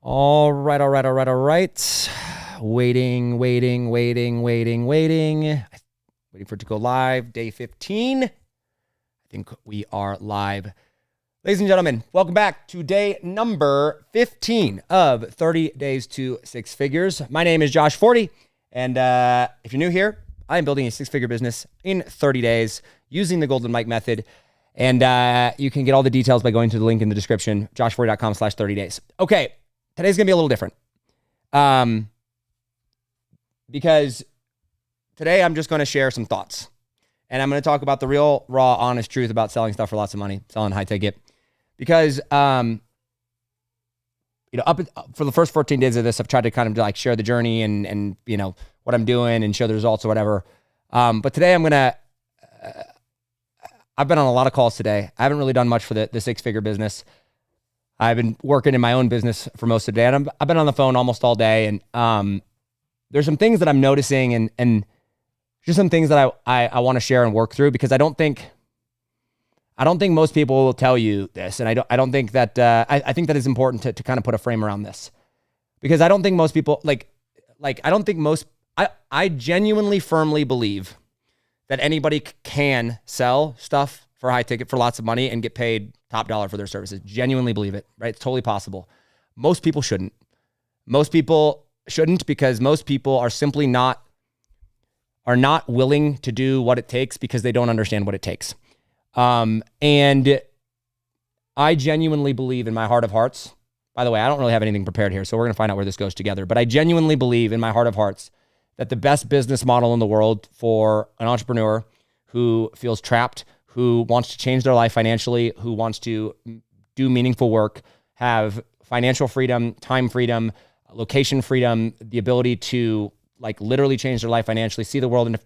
All right. Waiting. Waiting for it to go live. Day 15. I think we are live. Ladies and gentlemen, welcome back to day number 15 of 30 Days to Six Figures. My name is Josh Forti, and if you're new here, I am building a six-figure business in 30 days using the Golden Mike method. And you can get all the details by going to the link in the description, joshforti.com/30 days. Okay, today's going to be a little different. Because today I'm just going to share some thoughts. And I'm going to talk about the real, raw, honest truth about selling stuff for lots of money, selling high ticket. Because, for the first 14 days of this, I've tried to kind of like share the journey and what I'm doing and show the results or whatever. But today I've been on a lot of calls today. I haven't really done much for the six-figure business. I've been working in my own business for most of the day, and I've been on the phone almost all day. And there's some things that I'm noticing and just some things that I want to share and work through, because I don't think most people will tell you this, and I don't think that I think that it's important to kind of put a frame around this, because I don't think most people I genuinely firmly believe that anybody can sell stuff for high ticket for lots of money and get paid top dollar for their services. Genuinely believe it, right? It's totally possible. Most people shouldn't. Most people shouldn't, because most people are simply not willing to do what it takes because they don't understand what it takes. And I genuinely believe in my heart of hearts. By the way, I don't really have anything prepared here, so we're going to find out where this goes together. But I genuinely believe in my heart of hearts that the best business model in the world for an entrepreneur who feels trapped, who wants to change their life financially, who wants to do meaningful work, have financial freedom, time freedom, location freedom, the ability to like literally change their life financially, see the world in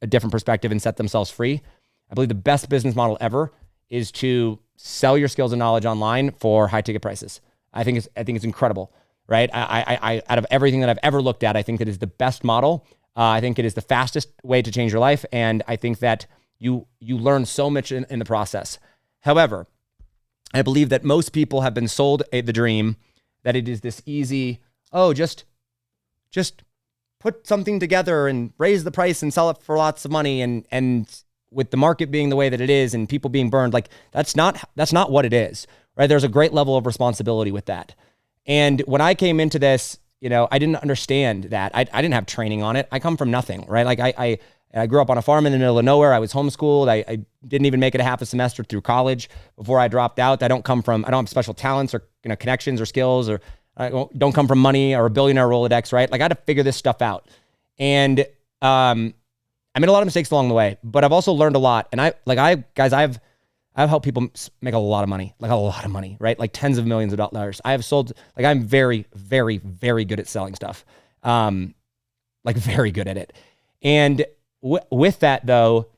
a different perspective and set themselves free. I believe the best business model ever is to sell your skills and knowledge online for high ticket prices. I think it's incredible. Right? I out of everything that I've ever looked at, I think that is the best model. I think it is the fastest way to change your life. And I think that you learn so much in the process. However, I believe that most people have been sold the dream that it is this easy, just put something together and raise the price and sell it for lots of money. And with the market being the way that it is and people being burned, like that's not what it is, right? There's a great level of responsibility with that. And when I came into this, I didn't understand that. I didn't have training on it. I come from nothing, right? Like I grew up on a farm in the middle of nowhere. I was homeschooled. I didn't even make it a half a semester through college before I dropped out. I don't have special talents or connections or skills, or I don't come from money or a billionaire Rolodex, right? Like I had to figure this stuff out. And I made a lot of mistakes along the way, but I've also learned a lot. And I've helped people make a lot of money, right? Like tens of millions of dollars. I have sold, I'm very, very, very good at selling stuff. Very good at it. And with that though,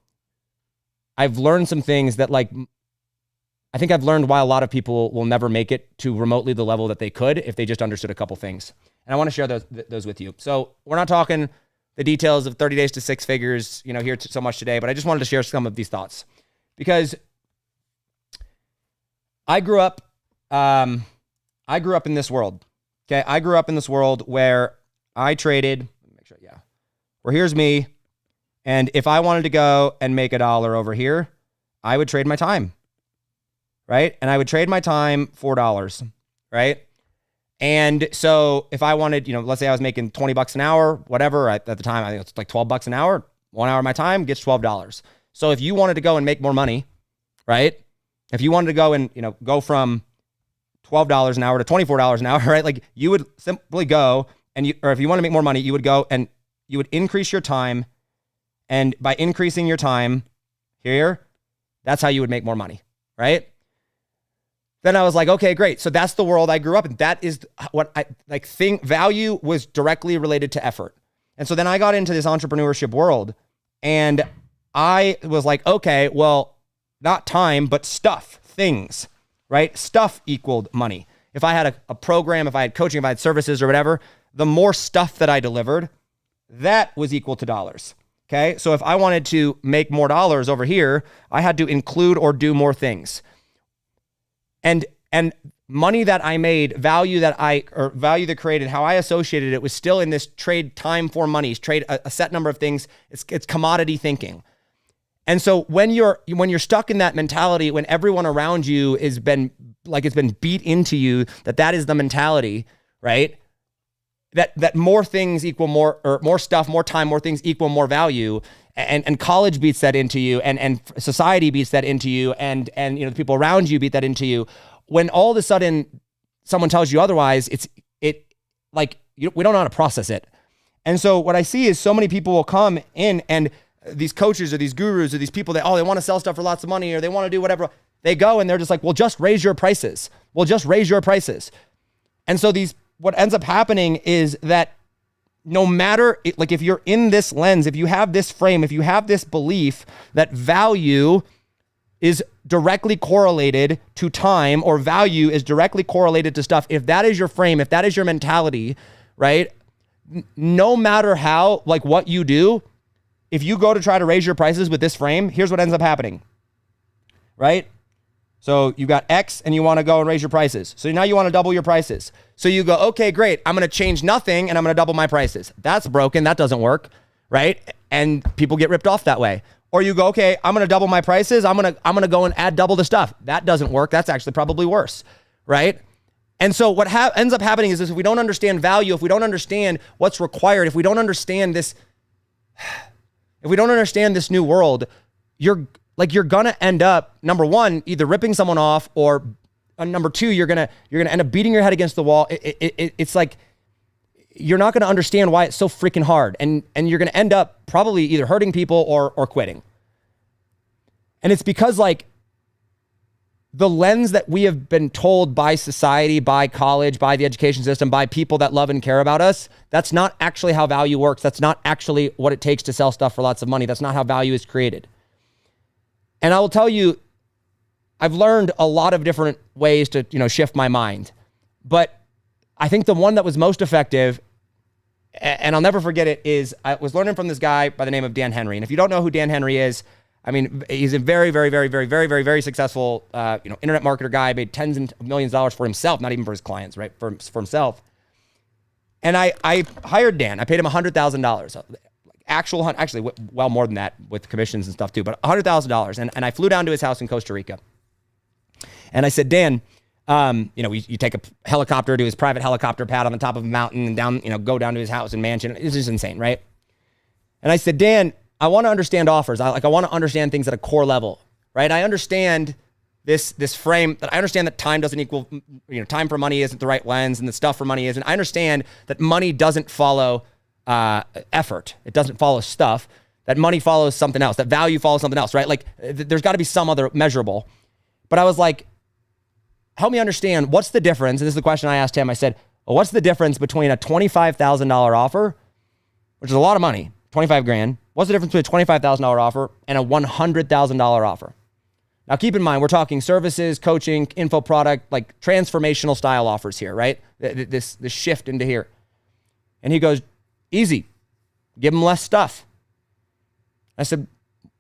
I've learned some things that I think I've learned why a lot of people will never make it to remotely the level that they could if they just understood a couple things. And I want to share those with you. So we're not talking the details of 30 days to six figures, here so much today, but I just wanted to share some of these thoughts, because I grew up in this world. Okay. I grew up in this world where I traded, where here's me. And if I wanted to go and make $1 over here, I would trade my time. Right. And I would trade my time $4. Right. And so if I wanted, let's say I was making $20 an hour, whatever, at the time, I think it's like $12 an hour, 1 hour of my time gets $12. So if you wanted to go and make more money, right? If you wanted to go and, go from $12 an hour to $24 an hour, right? Like you would simply go or if you want to make more money, you would go and you would increase your time. And by increasing your time here, that's how you would make more money, right? Then I was like, okay, great. So that's the world I grew up in. That is what I think value was directly related to effort. And so then I got into this entrepreneurship world and I was like, okay, well, not time, but stuff, things, right? Stuff equaled money. If I had a program, if I had coaching, if I had services or whatever, the more stuff that I delivered, that was equal to dollars. Okay. So if I wanted to make more dollars over here, I had to include or do more things. And money that I made, value that created, how I associated it was still in this trade time for money, trade a set number of things. It's commodity thinking. And so when you're stuck in that mentality, when everyone around you it's been beat into you that is the mentality, right? That more things equal more, or more stuff, more time, more things equal more value. And college beats that into you, and society beats that into you, and the people around you beat that into you. When all of a sudden someone tells you otherwise, we don't know how to process it. And so what I see is so many people will come in, and these coaches or these gurus or these people that, they want to sell stuff for lots of money, or they want to do whatever. They go and they're just like, well, just raise your prices. And so what ends up happening is that no matter, if you're in this lens, if you have this frame, if you have this belief that value is directly correlated to time, or value is directly correlated to stuff, if that is your frame, if that is your mentality, right? No matter how, what you do, if you go to try to raise your prices with this frame, here's what ends up happening, right? So you got X and you want to go and raise your prices. So now you want to double your prices. So you go, okay, great. I'm going to change nothing and I'm going to double my prices. That's broken. That doesn't work, right? And people get ripped off that way. Or you go, okay, I'm going to double my prices. I'm going to go and add double the stuff. That doesn't work. That's actually probably worse, right? And so what ends up happening is if we don't understand value, if we don't understand what's required, if we don't understand this new world, you're going to end up, number one, either ripping someone off, or number two, you're going to end up beating your head against the wall. It's like, you're not going to understand why it's so freaking hard. And you're going to end up probably either hurting people or quitting. And it's because the lens that we have been told by society, by college, by the education system, by people that love and care about us, that's not actually how value works. That's not actually what it takes to sell stuff for lots of money. That's not how value is created. And I will tell you, I've learned a lot of different ways to, shift my mind. But I think the one that was most effective, and I'll never forget it, is I was learning from this guy by the name of Dan Henry. And if you don't know who Dan Henry is, I mean, he's a very, very, very, very, very, very, very successful, internet marketer guy, made tens of millions of dollars for himself, not even for his clients, right? For himself. And I hired Dan. I paid him $100,000. Actually, well more than that with commissions and stuff too, but $100,000. And I flew down to his house in Costa Rica. And I said, Dan, you take a helicopter to his private helicopter pad on the top of a mountain and down, go down to his house and mansion. It's just insane, right? And I said, Dan, I want to understand offers. I want to understand things at a core level, right? I understand this frame, that I understand that time doesn't equal, time for money isn't the right lens, and the stuff for money isn't. I understand that money doesn't follow effort. It doesn't follow stuff. That money follows something else. That value follows something else, right? There's got to be some other measurable. But I was like, help me understand, what's the difference? And this is the question I asked him. I said, well, what's the difference between a $25,000 offer, which is a lot of money, 25 grand. What's the difference between a $25,000 offer and a $100,000 offer? Now, keep in mind, we're talking services, coaching, info product, transformational style offers here, right? This shift into here. And he goes, easy, give them less stuff. I said,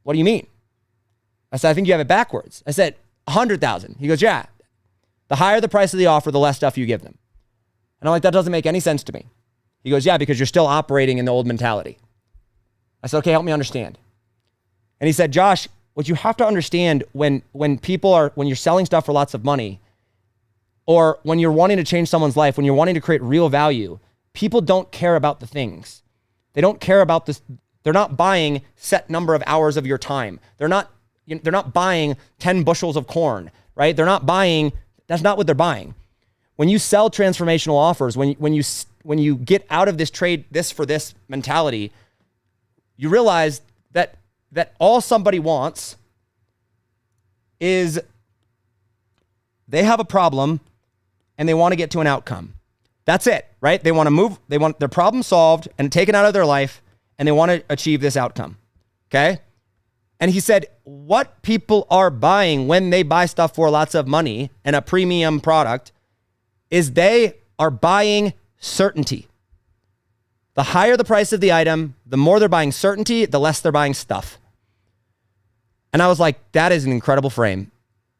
what do you mean? I said, I think you have it backwards. I said, 100,000. He goes, yeah. The higher the price of the offer, the less stuff you give them. And I'm like, that doesn't make any sense to me. He goes, yeah, because you're still operating in the old mentality. I said, okay, help me understand. And he said, Josh, what you have to understand when you're selling stuff for lots of money, or when you're wanting to change someone's life, when you're wanting to create real value, people don't care about the things. They don't care about this. They're not buying set number of hours of your time. They're not buying 10 bushels of corn, right? They're not buying, that's not what they're buying. When you sell transformational offers, when you get out of this trade this for this mentality, you realize that all somebody wants is they have a problem and they want to get to an outcome. That's it, right? They want to move, they want their problem solved and taken out of their life, and they want to achieve this outcome, okay? And he said, what people are buying when they buy stuff for lots of money and a premium product is they are buying certainty. The higher the price of the item, the more they're buying certainty, the less they're buying stuff. And I was like, that is an incredible frame.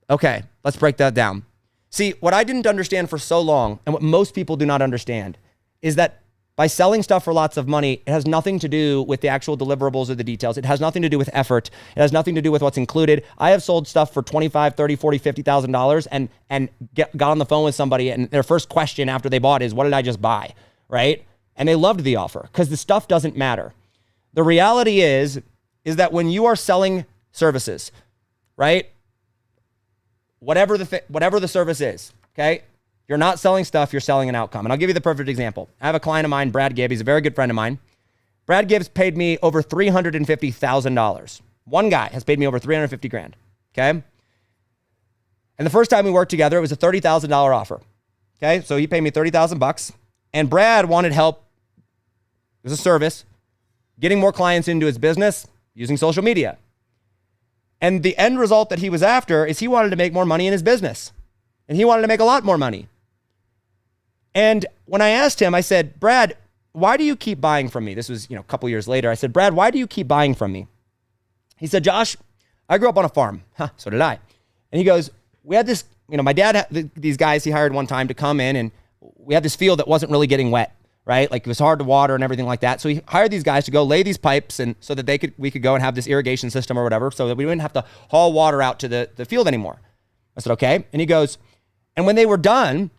Okay, let's break that down. See, what I didn't understand for so long, and what most people do not understand, is that by selling stuff for lots of money, it has nothing to do with the actual deliverables or the details. It has nothing to do with effort. It has nothing to do with what's included. I have sold stuff for $25, $30, $40, $50,000 and got on the phone with somebody, and their first question after they bought is, what did I just buy, right? And they loved the offer because the stuff doesn't matter. The reality is that when you are selling services, right? Whatever the service is, okay? You're not selling stuff, you're selling an outcome. And I'll give you the perfect example. I have a client of mine, Brad Gibb. He's a very good friend of mine. Brad Gibbs paid me over $350,000. One guy has paid me over $350,000, okay? And the first time we worked together, it was a $30,000 offer, okay? So he paid me $30,000 and Brad wanted help. It was a service, getting more clients into his business using social media. And the end result that he was after is he wanted to make more money in his business. And he wanted to make a lot more money. And when I asked him, I said, Brad, why do you keep buying from me? This was, a couple years later. I said, Brad, why do you keep buying from me? He said, Josh, I grew up on a farm. So did I. And he goes, we had this, my dad had these guys he hired one time to come in, and we had this field that wasn't really getting wet, right? Like it was hard to water and everything like that. So he hired these guys to go lay these pipes and so that we could go and have this irrigation system or whatever, so that we wouldn't have to haul water out to the field anymore. I said, okay. And he goes, and when they were done,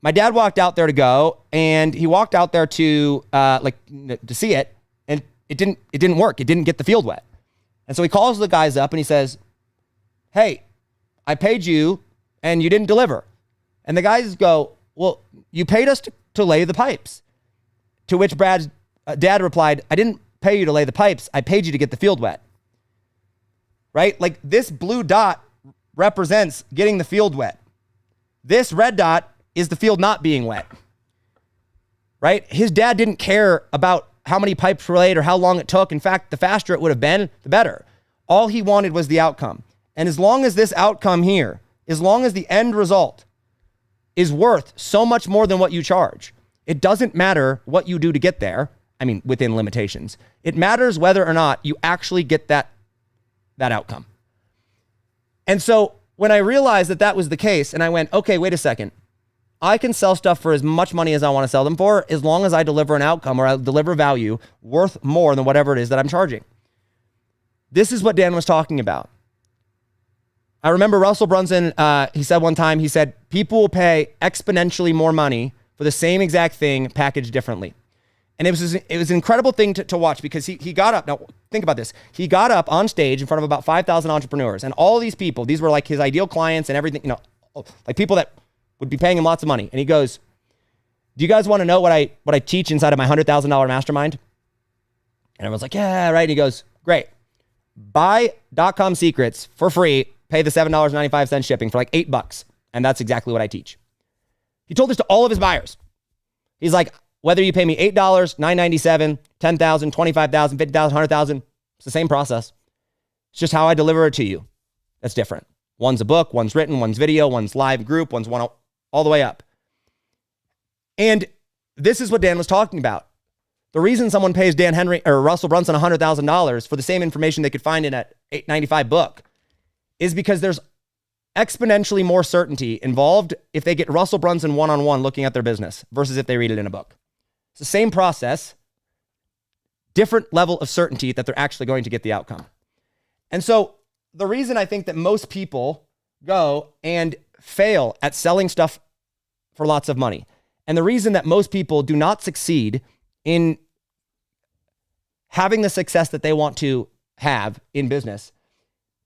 my dad walked out there to go, and he walked out there to see it, and it didn't work. It didn't get the field wet. And so he calls the guys up and he says, hey, I paid you and you didn't deliver. And the guys go, well, you paid us to lay the pipes. To which Brad's dad replied, I didn't pay you to lay the pipes. I paid you to get the field wet. Right? Like this blue dot represents getting the field wet. This red dot is the field not being wet, right? His dad didn't care about how many pipes were laid or how long it took. In fact, the faster it would have been, the better. All he wanted was the outcome. And as long as this outcome here, as long as the end result is worth so much more than what you charge, it doesn't matter what you do to get there. I mean, within limitations. It matters whether or not you actually get that outcome. And so when I realized that was the case, and I went, okay, wait a second. I can sell stuff for as much money as I want to sell them for, as long as I deliver an outcome or I deliver value worth more than whatever it is that I'm charging. This is what Dan was talking about. I remember Russell Brunson, he said one time, he said, people will pay exponentially more money for the same exact thing packaged differently. And it was an incredible thing to watch, because he got up. Now, think about this. He got up on stage in front of about 5,000 entrepreneurs, and all these people, these were like his ideal clients and everything, like people that would be paying him lots of money. And he goes, do you guys want to know what I teach inside of my $100,000 mastermind? And everyone's like, yeah, right. And he goes, great. Buy .com secrets for free, pay the $7.95 shipping for like $8. And that's exactly what I teach. He told this to all of his buyers. He's like, whether you pay me $8, $9.97, $10,000, $25,000, $50,000, $100,000, it's the same process. It's just how I deliver it to you. That's different. One's a book, one's written, one's video, one's live group, one's one all the way up. And this is what Dan was talking about. The reason someone pays Dan Henry or Russell Brunson $100,000 for the same information they could find in an $8.95 book is because there's exponentially more certainty involved if they get Russell Brunson one-on-one looking at their business versus if they read it in a book. It's the same process, different level of certainty that they're actually going to get the outcome. And so the reason I think that most people go and fail at selling stuff for lots of money, and the reason that most people do not succeed in having the success that they want to have in business,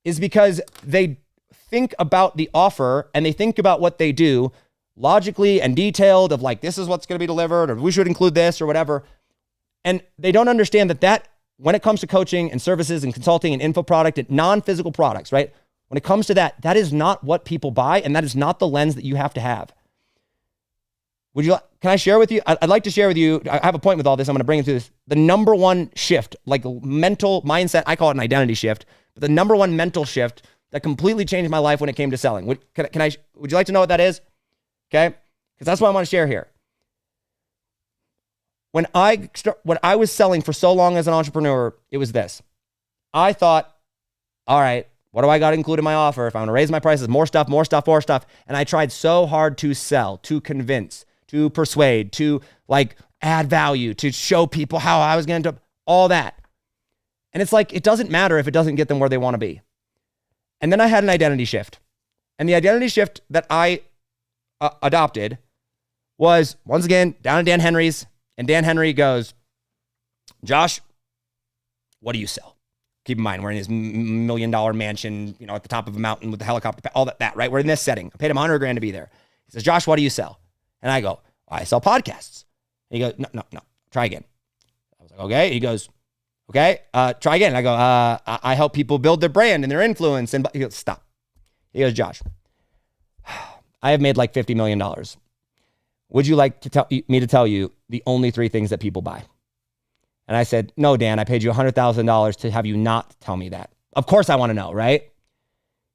is because they think about the offer and they think about what they do logically and detailed of like, this is what's going to be delivered, or we should include this or whatever. And they don't understand that when it comes to coaching and services and consulting and info product and non-physical products, right? When it comes to that is not what people buy, and that is not the lens that you have to have. Can I share with you? I'd like to share with you. I have a point with all this. I'm going to bring it to this. The number one shift, like mental mindset, I call it an identity shift, but the number one mental shift that completely changed my life when it came to selling. Would you like to know what that is? Okay. Because that's what I want to share here. When I was selling for so long as an entrepreneur, it was this. I thought, all right, What do I got to include in my offer? If I want to raise my prices, more stuff, more stuff, more stuff. And I tried so hard to sell, to convince, to persuade, to like add value, to show people how I was going to do all that. And it's like, it doesn't matter if it doesn't get them where they want to be. And then I had an identity shift. And the identity shift that I adopted was, once again, down at Dan Henry's. And Dan Henry goes, Josh, what do you sell? Keep in mind, we're in his $1 million mansion, at the top of a mountain with the helicopter, all that, right? We're in this setting. I paid him $100,000 to be there. He says, Josh, what do you sell? And I go, I sell podcasts. And he goes, no, try again. I was like, okay. He goes, okay, try again. I go, I help people build their brand and their influence. And he goes, stop. He goes, Josh, I have made like $50 million. Would you like to me to tell you the only 3 things that people buy? And I said, no, Dan, I paid you $100,000 to have you not tell me that. Of course I want to know, right?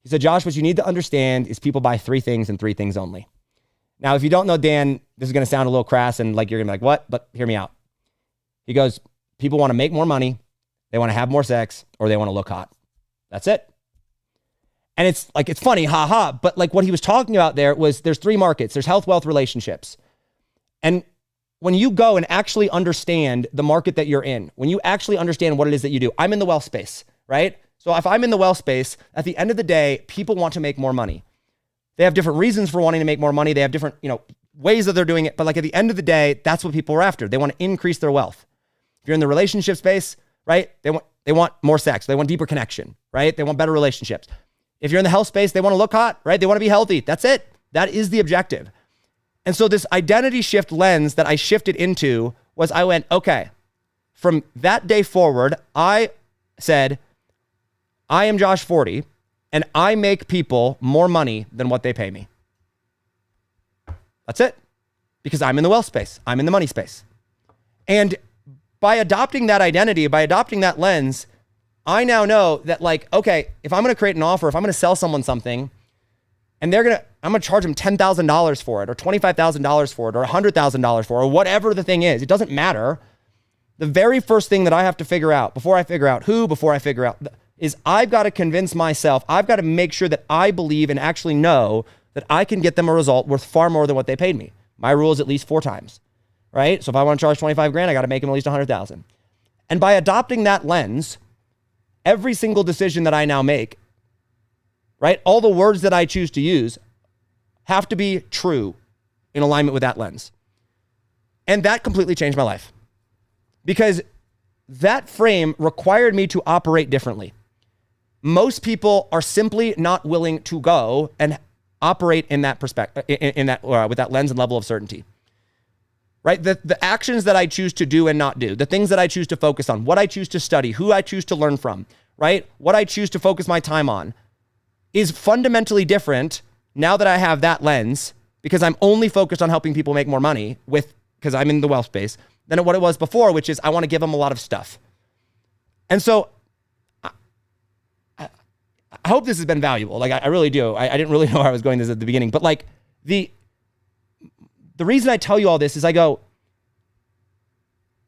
He said, Josh, what you need to understand is people buy 3 things and 3 things only. Now, if you don't know Dan, this is going to sound a little crass and like you're going to be like, what? But hear me out. He goes, people want to make more money, they want to have more sex, or they want to look hot. That's it. And it's like, it's funny, haha, but like what he was talking about there was there's 3 markets. There's health, wealth, relationships. And when you go and actually understand the market that you're in, when you actually understand what it is that you do, I'm in the wealth space, right? So if I'm in the wealth space, at the end of the day, people want to make more money. They have different reasons for wanting to make more money. They have different, ways that they're doing it. But like at the end of the day, that's what people are after. They want to increase their wealth. If you're in the relationship space, right? They want more sex. They want deeper connection, right? They want better relationships. If you're in the health space, they want to look hot, right? They want to be healthy. That's it. That is the objective. And so this identity shift lens that I shifted into was I went, okay, from that day forward, I said, I am Josh Forti, and I make people more money than what they pay me. That's it. Because I'm in the wealth space. I'm in the money space. And by adopting that identity, by adopting that lens, I now know that like, okay, if I'm going to create an offer, if I'm going to sell someone something, and I'm going to charge them $10,000 for it, or $25,000 for it, or $100,000 for it, or whatever the thing is, it doesn't matter. The very first thing that I have to figure out before I figure out is I've got to convince myself, I've got to make sure that I believe and actually know that I can get them a result worth far more than what they paid me. My rule is at least 4 times, right? So if I want to charge $25,000, I got to make them at least $100,000. And by adopting that lens, every single decision that I now make, right? All the words that I choose to use have to be true in alignment with that lens. And that completely changed my life because that frame required me to operate differently. Most people are simply not willing to go and operate in that perspective, with that lens and level of certainty, right? The actions that I choose to do and not do, the things that I choose to focus on, what I choose to study, who I choose to learn from, right? What I choose to focus my time on is fundamentally different now that I have that lens because I'm only focused on helping people make more money because I'm in the wealth space than what it was before, which is I want to give them a lot of stuff. And so I hope this has been valuable. Like I really do. I didn't really know where I was going this at the beginning, but like the reason I tell you all this is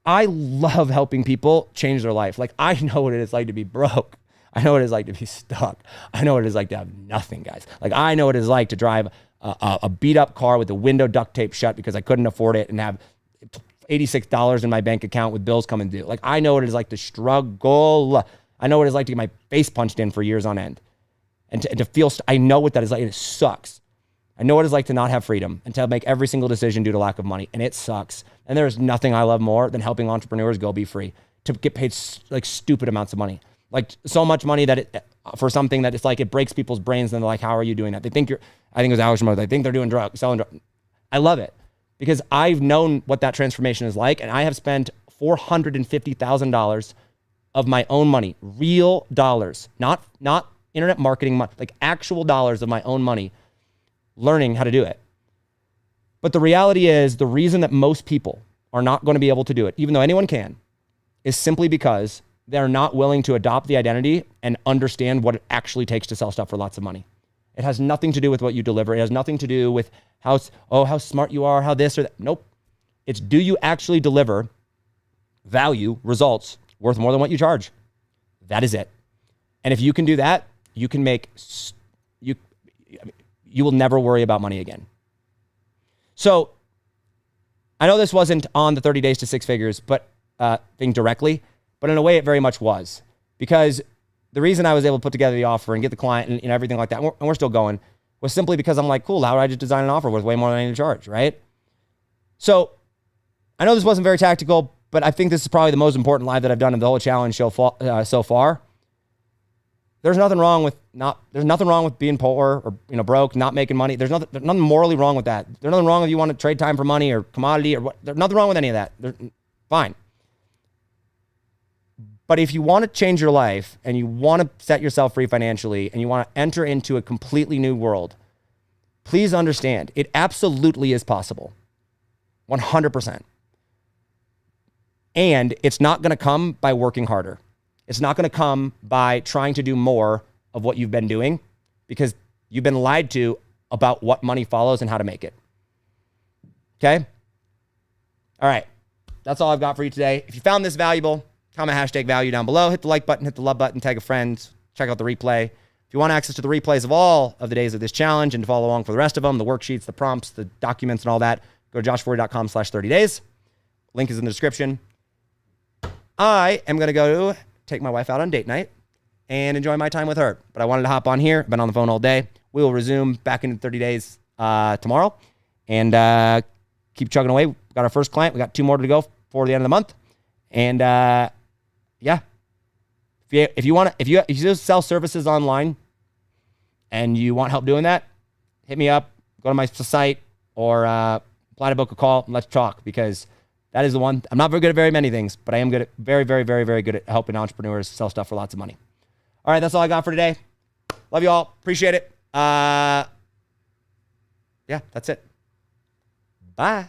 I love helping people change their life. Like I know what it is like to be broke. I know what it is like to be stuck. I know what it is like to have nothing, guys. Like I know what it is like to drive a beat up car with the window duct tape shut because I couldn't afford it and have $86 in my bank account with bills coming due. Like I know what it is like to struggle. I know what it's like to get my face punched in for years on end and to feel, I know what that is like. It sucks. I know what it's like to not have freedom and to make every single decision due to lack of money. And it sucks. And there is nothing I love more than helping entrepreneurs go be free, to get paid like stupid amounts of money. Like so much money that for something that it's like, it breaks people's brains. And they're like, how are you doing that? They think I think it was Alex Ramones. They think they're doing drugs, selling drugs. I love it because I've known what that transformation is like. And I have spent $450,000 of my own money, real dollars, not internet marketing money, like actual dollars of my own money, learning how to do it. But the reality is the reason that most people are not going to be able to do it, even though anyone can, is simply because they're not willing to adopt the identity and understand what it actually takes to sell stuff for lots of money. It has nothing to do with what you deliver. It has nothing to do with how smart you are, how this or that. Nope. It's do you actually deliver value, results worth more than what you charge? That is it. And if you can do that, you can make, you will never worry about money again. So I know this wasn't on the 30 days to six figures, but thing directly, but in a way it very much was, because the reason I was able to put together the offer and get the client and everything like that, and we're still going, was simply because I'm like, cool, how do I just design an offer with way more than I need to charge, right? So I know this wasn't very tactical, but I think this is probably the most important live that I've done in the whole challenge show so far. There's nothing wrong with being poor or broke, not making money. There's nothing morally wrong with that. There's nothing wrong if you want to trade time for money or commodity or what. There's nothing wrong with any of that. Fine. But if you want to change your life and you want to set yourself free financially and you want to enter into a completely new world, please understand it absolutely is possible. 100%. And it's not going to come by working harder. It's not going to come by trying to do more of what you've been doing, because you've been lied to about what money follows and how to make it. Okay? All right. That's all I've got for you today. If you found this valuable, comment #value down below. Hit the like button, hit the love button, tag a friend, check out the replay. If you want access to the replays of all of the days of this challenge and to follow along for the rest of them, the worksheets, the prompts, the documents, and all that, go to joshforti.com/30days. Link is in the description. I am going to go take my wife out on date night and enjoy my time with her. But I wanted to hop on here. I've been on the phone all day. We will resume back in 30 days tomorrow and keep chugging away. We got our first client. We got 2 more to go before the end of the month. And yeah, if you sell services online and you want help doing that, hit me up, go to my site, or apply to book a call and let's talk, because that is the one. I'm not very good at very many things, but I am good at very, very, very, very good at helping entrepreneurs sell stuff for lots of money. All right, that's all I got for today. Love you all. Appreciate it. Yeah, that's it. Bye.